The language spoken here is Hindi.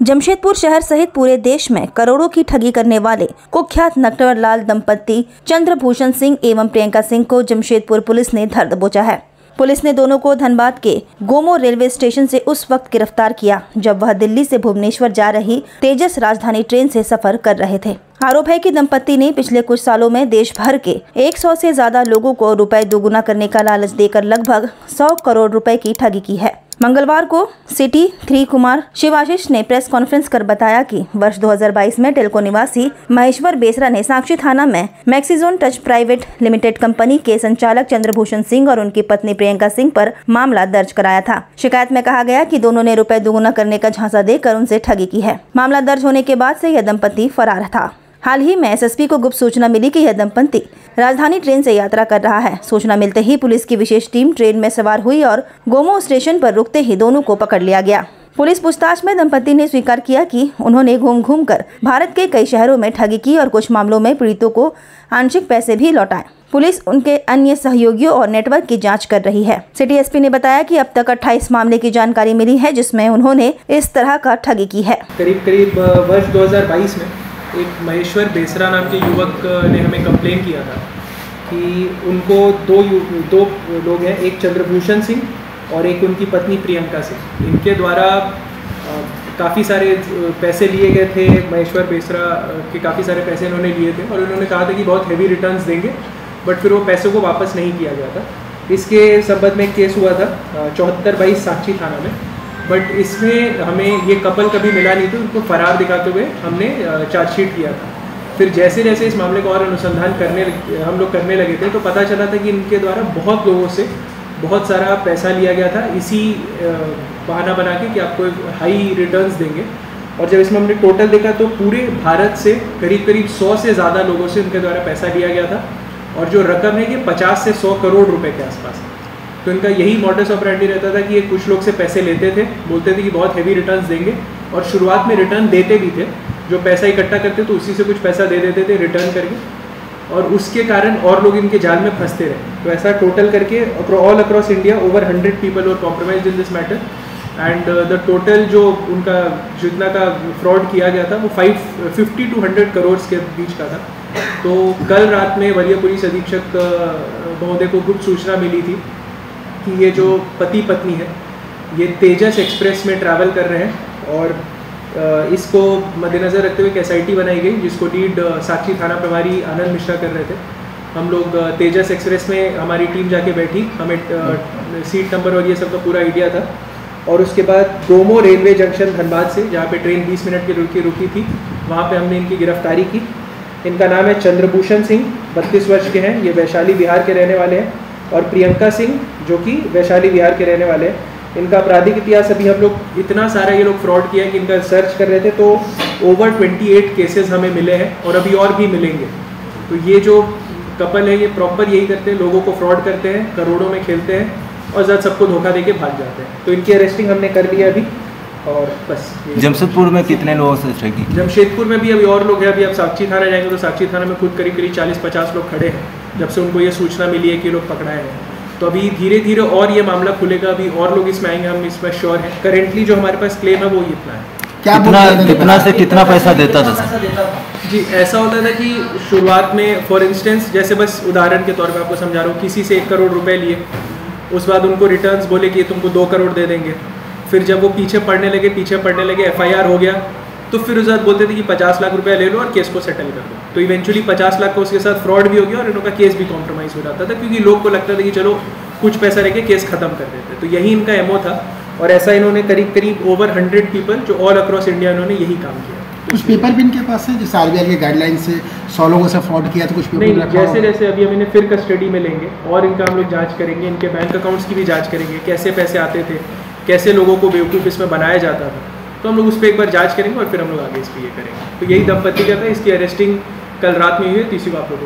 जमशेदपुर शहर सहित पूरे देश में करोड़ों की ठगी करने वाले कुख्यात नटवरलाल दंपति चंद्रभूषण सिंह एवं प्रियंका सिंह को जमशेदपुर पुलिस ने धर दबोचा है। पुलिस ने दोनों को धनबाद के गोमो रेलवे स्टेशन से उस वक्त गिरफ्तार किया जब वह दिल्ली से भुवनेश्वर जा रही तेजस राजधानी ट्रेन से सफर कर रहे थे। आरोप है कि दंपति ने पिछले कुछ सालों में देश भर के 100 से ज्यादा लोगों को रुपए दोगुना करने का लालच देकर लगभग 100 करोड़ रुपए की ठगी की है। मंगलवार को सिटी 3 कुमार शिवाशीष ने प्रेस कॉन्फ्रेंस कर बताया कि वर्ष 2022 में टेल्को निवासी महेश्वर बेसरा ने साक्षी थाना में मैक्सिजोन टच प्राइवेट लिमिटेड कंपनी के संचालक चंद्रभूषण सिंह और उनकी पत्नी प्रियंका सिंह पर मामला दर्ज कराया था। शिकायत में कहा गया कि दोनों ने रुपए दोगुना करने का झांसा देकर उनसे ठगी की है। मामला दर्ज होने के बाद से यह दंपति फरार था। हाल ही में एसएसपी को गुप्त सूचना मिली कि यह दंपति राजधानी ट्रेन से यात्रा कर रहा है। सूचना मिलते ही पुलिस की विशेष टीम ट्रेन में सवार हुई और गोमो स्टेशन पर रुकते ही दोनों को पकड़ लिया गया। पुलिस पूछताछ में दंपति ने स्वीकार किया कि उन्होंने घूम कर भारत के कई शहरों में ठगी की और कुछ मामलों में पीड़ितों को आंशिक पैसे भी लौटाए। पुलिस उनके अन्य सहयोगियों और नेटवर्क की जांच कर रही है। सिटी एसपी ने बताया कि अब तक 28 मामले की जानकारी मिली है जिसमें उन्होंने इस तरह का ठगी की है। करीब वर्ष 2022 में एक महेश्वर बेसरा नाम के युवक ने हमें कंप्लेन किया था कि उनको दो लोग हैं, एक चंद्रभूषण सिंह और एक उनकी पत्नी प्रियंका सिंह। इनके द्वारा काफ़ी सारे पैसे लिए गए थे। महेश्वर बेसरा के काफ़ी सारे पैसे इन्होंने लिए थे और उन्होंने कहा था कि बहुत हेवी रिटर्न्स देंगे, बट फिर वो पैसों को वापस नहीं किया गया था। इसके संबंध में एक केस हुआ था 74/22 साक्षी थाना में, बट इसमें हमें ये कपल कभी मिला नहीं था। उनको फरार दिखाते हुए हमने चार्जशीट किया था। फिर जैसे जैसे इस मामले का और अनुसंधान हम लोग करने लगे थे तो पता चला था कि इनके द्वारा बहुत लोगों से बहुत सारा पैसा लिया गया था, इसी बहाना बना के कि आपको हाई रिटर्न्स देंगे। और जब इसमें हमने टोटल देखा तो पूरे भारत से करीब 100 से ज़्यादा लोगों से इनके द्वारा पैसा लिया गया था और जो रकम है ये 50 से 100 करोड़ रुपए के आसपास। तो इनका यही मॉडस ऑपरेंडी रहता था कि ये कुछ लोग से पैसे लेते थे, बोलते थे कि बहुत हेवी रिटर्न्स देंगे और शुरुआत में रिटर्न देते भी थे। जो पैसा इकट्ठा करते तो उसी से कुछ पैसा दे देते थे रिटर्न करके, और उसके कारण और लोग इनके जाल में फंसते रहे। तो ऐसा टोटल करके all across India over 100 people were compromised in this matter and the total जो उनका जितना का फ्रॉड किया गया था वो 50 to 100 करोड़ के बीच का था। तो कल रात में वरीय पुलिस अधीक्षक महोदय को गुप्त सूचना मिली थी कि ये जो पति पत्नी है ये तेजस एक्सप्रेस में ट्रैवल कर रहे हैं और इसको मद्देनज़र रखते हुए एक SIT बनाई गई जिसको लीड साक्षी थाना प्रभारी आनंद मिश्रा कर रहे थे। हम लोग तेजस एक्सप्रेस में हमारी टीम जाके बैठी, हमें सीट नंबर और ये सब का पूरा आइडिया था। और उसके बाद गोमो रेलवे जंक्शन धनबाद से जहाँ पे ट्रेन 20 मिनट की रुकी थी वहाँ पे हमने इनकी गिरफ्तारी की। इनका नाम है चंद्रभूषण सिंह, 32 वर्ष के हैं, ये वैशाली बिहार के रहने वाले हैं, और प्रियंका सिंह जो कि वैशाली बिहार के रहने वाले हैं। इनका आपराधिक इतिहास अभी हम लोग इतना सारा ये लोग फ्रॉड किया है कि इनका सर्च कर रहे थे तो ओवर 28 केसेस हमें मिले हैं और अभी और भी मिलेंगे। तो ये जो कपल है ये प्रॉपर यही करते हैं, लोगों को फ्रॉड करते हैं, करोड़ों में खेलते हैं और ज़्यादा सबको धोखा देके भाग जाते हैं। तो इनकी अरेस्टिंग हमने कर लिया अभी और बस। जमशेदपुर में कितने लोगों से ठगी? जमशेदपुर में भी अभी और लोग हैं। अभी आप साक्षी थाना जाएंगे तो साक्षी थाना में खुद करीब 40-50 लोग खड़े हैं जब से उनको ये सूचना मिली है कि लोग पकड़ाए हैं। तो अभी धीरे धीरे और ये मामला खुलेगा, अभी और लोग इसमें आएंगे, हम इसमें श्योर हैं। करेंटली जो हमारे पास क्लेम है वो इतना है। कितना से कितना पैसा देता था? जी ऐसा होता था कि शुरुआत में फॉर इंस्टेंस जैसे बस उदाहरण के तौर पे आपको समझा रहा हूँ, किसी से 1 करोड़ रुपए लिए, उस बाद उनको रिटर्न्स बोले कि तुमको 2 करोड़ दे देंगे। फिर जब वो पीछे पड़ने लगे FIR हो गया तो फिर उस बाद बोलते थे कि 50 लाख रुपया ले लो और केस को सेटल कर दो। तो इवेंचुअली 50 लाख का उसके साथ फ्रॉड भी हो गया और इनका केस भी कॉम्प्रोमाइज़ हो जाता था क्योंकि लोग को लगता था कि चलो कुछ पैसा लेके केस खत्म कर देते। तो यही इनका MO था और ऐसा इन्होंने करीब ओवर 100 पीपल जो ऑल अक्रॉस इंडिया इन्होंने यही काम किया। कुछ पेपर भी इनके पास है जैसे RBI के गाइडलाइन से 100 लोगों से फ्रॉड किया तो कुछ पेपर नहीं, जैसे जैसे अभी हम इन्हें फिर कस्टडी में लेंगे और इनका हम लोग जाँच करेंगे, इनके बैंक अकाउंट्स की भी जाँच करेंगे, कैसे पैसे आते थे, कैसे लोगों को बेवकूफ़ इसमें बनाया जाता था। तो हम लोग उस पर एक बार जांच करेंगे और फिर हम लोग आगे इस पर ये करेंगे। तो यही दंपति का था, इसकी अरेस्टिंग कल रात में हुई है। तीसरी को आप लोगों को